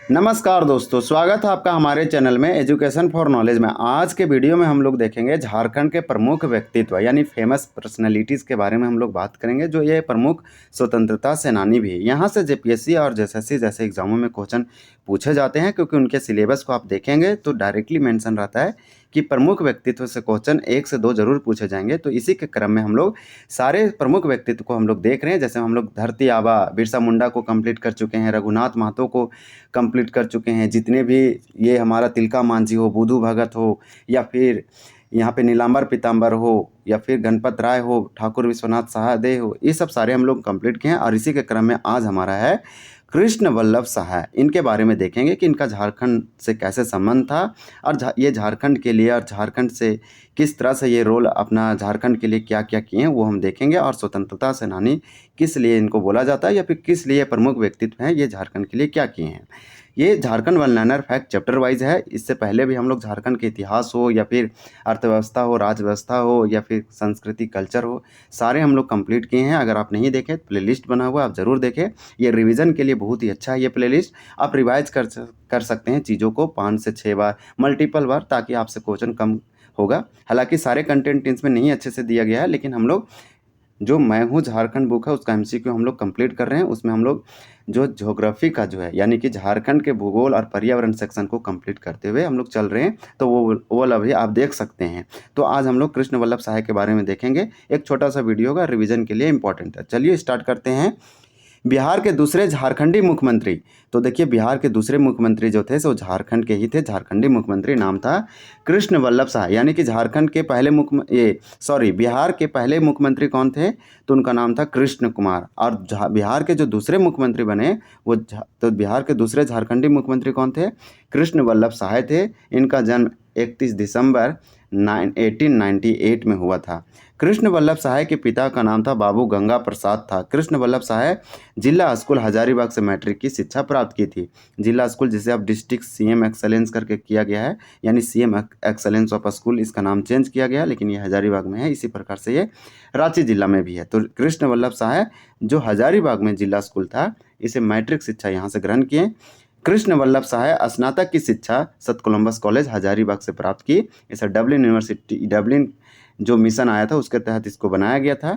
नमस्कार दोस्तों, स्वागत है आपका हमारे चैनल में एजुकेशन फॉर नॉलेज में। आज के वीडियो में हम लोग देखेंगे झारखंड के प्रमुख व्यक्तित्व यानी फेमस पर्सनैलिटीज़ के बारे में हम लोग बात करेंगे, जो ये प्रमुख स्वतंत्रता सेनानी भी है। यहाँ से जेपीएससी और जेएसएससी जैसे एग्जामों में क्वेश्चन पूछे जाते हैं, क्योंकि उनके सिलेबस को आप देखेंगे तो डायरेक्टली मेंशन रहता है कि प्रमुख व्यक्तित्व से क्वेश्चन 1 से 2 जरूर पूछे जाएंगे। तो इसी के क्रम में हम लोग सारे प्रमुख व्यक्तित्व को हम लोग देख रहे हैं। जैसे हम लोग धरती आबा बिरसा मुंडा को कंप्लीट कर चुके हैं, रघुनाथ महतो को कंप्लीट कर चुके हैं, जितने भी ये हमारा तिलका मांझी हो, बुधू भगत हो, या फिर यहाँ पे नीलांबर पीताम्बर हो, या फिर गणपत राय हो, ठाकुर विश्वनाथ सहादे हो, ये सब सारे हम लोग कंप्लीट किए हैं। और इसी के क्रम में आज हमारा है कृष्ण वल्लभ सहाय। इनके बारे में देखेंगे कि इनका झारखंड से कैसे संबंध था, और ये झारखंड के लिए और झारखंड से किस तरह से ये रोल अपना झारखंड के लिए क्या क्या किए हैं वो हम देखेंगे। और स्वतंत्रता सेनानी किस लिए इनको बोला जाता है, या फिर किस लिए प्रमुख व्यक्तित्व हैं, ये झारखंड के लिए क्या किए हैं। ये Jharkhand one liner fact chapter wise है। इससे पहले भी हम लोग झारखंड के इतिहास हो, या फिर अर्थव्यवस्था हो, राजव्यवस्था हो, या फिर संस्कृति कल्चर हो, सारे हम लोग कंप्लीट किए हैं। अगर आप नहीं देखें तो प्लेलिस्ट बना हुआ, आप ज़रूर देखें। ये रिवीजन के लिए बहुत ही अच्छा है ये प्लेलिस्ट। आप रिवाइज कर सकते हैं चीज़ों को 5 से 6 बार, मल्टीपल बार, ताकि आपसे क्वेश्चन कम होगा। हालांकि सारे कंटेंट इसमें नहीं अच्छे से दिया गया है, लेकिन हम लोग जो मैं हूँ झारखंड बुक है उसका एमसीक्यू हम लोग कंप्लीट कर रहे हैं। उसमें हम लोग जो ज्योग्राफी का जो है, यानी कि झारखंड के भूगोल और पर्यावरण सेक्शन को कंप्लीट करते हुए हम लोग चल रहे हैं। तो वो अभी आप देख सकते हैं। तो आज हम लोग कृष्ण वल्लभ सहाय के बारे में देखेंगे। एक छोटा सा वीडियो होगा, रिवीजन के लिए इंपॉर्टेंट है। चलिए स्टार्ट करते हैं। बिहार के दूसरे झारखंडी मुख्यमंत्री, तो देखिए बिहार के दूसरे मुख्यमंत्री जो थे सो झारखंड के ही थे। झारखंडी मुख्यमंत्री नाम था कृष्ण वल्लभ सहाय, यानी कि झारखंड के पहले बिहार के पहले मुख्यमंत्री कौन थे, तो उनका नाम था कृष्ण कुमार। और बिहार के जो दूसरे मुख्यमंत्री बने तो बिहार के दूसरे झारखंडी मुख्यमंत्री कौन थे, कृष्ण वल्लभ सहाय थे। इनका जन्म 31 दिसंबर 1898 में हुआ था। कृष्ण वल्लभ सहाय के पिता का नाम था बाबू गंगा प्रसाद था। कृष्ण वल्लभ सहाय जिला स्कूल हजारीबाग से मैट्रिक की शिक्षा प्राप्त की थी। जिला स्कूल जिसे अब डिस्ट्रिक्ट सीएम एक्सलेंस करके किया गया है, यानी सीएम एक्सलेंस ऑफ स्कूल, इसका नाम चेंज किया गया, लेकिन ये हजारीबाग में है। इसी प्रकार से ये रांची जिला में भी है। तो कृष्ण वल्लभ सहाय जो हजारीबाग में जिला स्कूल था, इसे मैट्रिक शिक्षा यहाँ से ग्रहण किए। कृष्ण वल्लभ सहाय स्नातक की शिक्षा सत कोलंबस कॉलेज हजारीबाग से प्राप्त की। इसे डब्लिन यूनिवर्सिटी, डब्लिन जो मिशन आया था उसके तहत इसको बनाया गया था।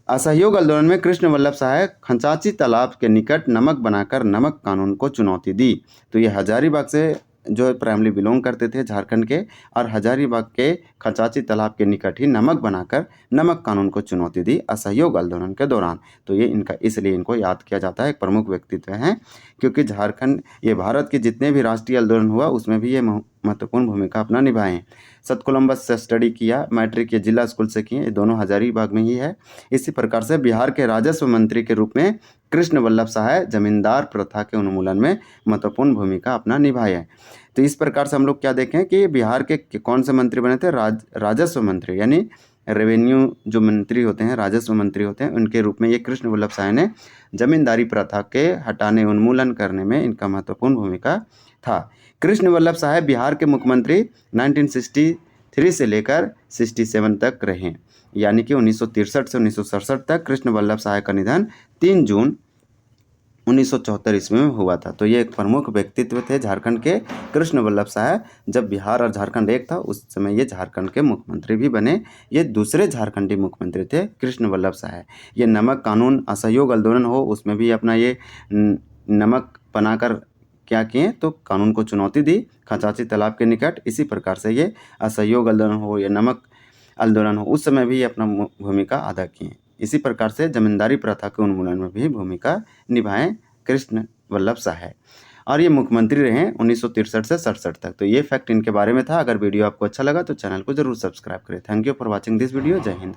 असहयोग आंदोलन में कृष्ण वल्लभ सहाय खंचाची तालाब के निकट नमक बनाकर नमक कानून को चुनौती दी। तो ये हजारीबाग से जो प्राइमरी बिलोंग करते थे झारखंड के, और हजारीबाग के खंचाची तालाब के निकट ही नमक बनाकर नमक कानून को चुनौती दी असहयोग आंदोलन के दौरान। तो ये इनका इसलिए इनको याद किया जाता है, एक प्रमुख व्यक्तित्व हैं, क्योंकि झारखंड ये भारत के जितने भी राष्ट्रीय आंदोलन हुआ उसमें भी ये महत्वपूर्ण भूमिका अपना निभाए हैं। सत कोलंबस से स्टडी किया, मैट्रिक ये जिला स्कूल से किए, ये दोनों हजारीबाग में ही है। इसी प्रकार से बिहार के राजस्व मंत्री के रूप में कृष्ण वल्लभ सहाय जमींदार प्रथा के उन्मूलन में महत्वपूर्ण भूमिका अपना निभाए हैं। तो इस प्रकार से हम लोग क्या देखें कि बिहार के कौन से मंत्री बने थे, राजस्व मंत्री, यानी रेवेन्यू जो मंत्री होते हैं, राजस्व मंत्री होते हैं, उनके रूप में ये कृष्ण वल्लभ सहाय ने जमींदारी प्रथा के हटाने, उन्मूलन करने में इनका महत्वपूर्ण भूमिका था। कृष्ण वल्लभ सहाय बिहार के मुख्यमंत्री 1963 से लेकर 67 तक रहे, यानी कि 1963 से 1967 तक। कृष्ण वल्लभ सहाय का निधन 3 जून 1974 ईस्वी में हुआ था। तो ये एक प्रमुख व्यक्तित्व थे झारखंड के, कृष्ण वल्लभ सहाय। जब बिहार और झारखंड एक था उस समय ये झारखंड के मुख्यमंत्री भी बने। ये दूसरे झारखंडी मुख्यमंत्री थे कृष्ण वल्लभ सहाय। ये नमक कानून, असहयोग आंदोलन हो, उसमें भी अपना ये नमक बनाकर क्या किए, तो कानून को चुनौती दी खंचाची तालाब के निकट। इसी प्रकार से ये असहयोग आंदोलन हो या नमक आंदोलन हो, उस समय भी अपना भूमिका अदा किए। इसी प्रकार से जमींदारी प्रथा के उन्मूलन में भी भूमिका निभाएं कृष्ण वल्लभ सहाय, और ये मुख्यमंत्री रहे 1963 से 67 तक। तो ये फैक्ट इनके बारे में था। अगर वीडियो आपको अच्छा लगा तो चैनल को जरूर सब्सक्राइब करें। Thank you for watching this video. जय हिंद।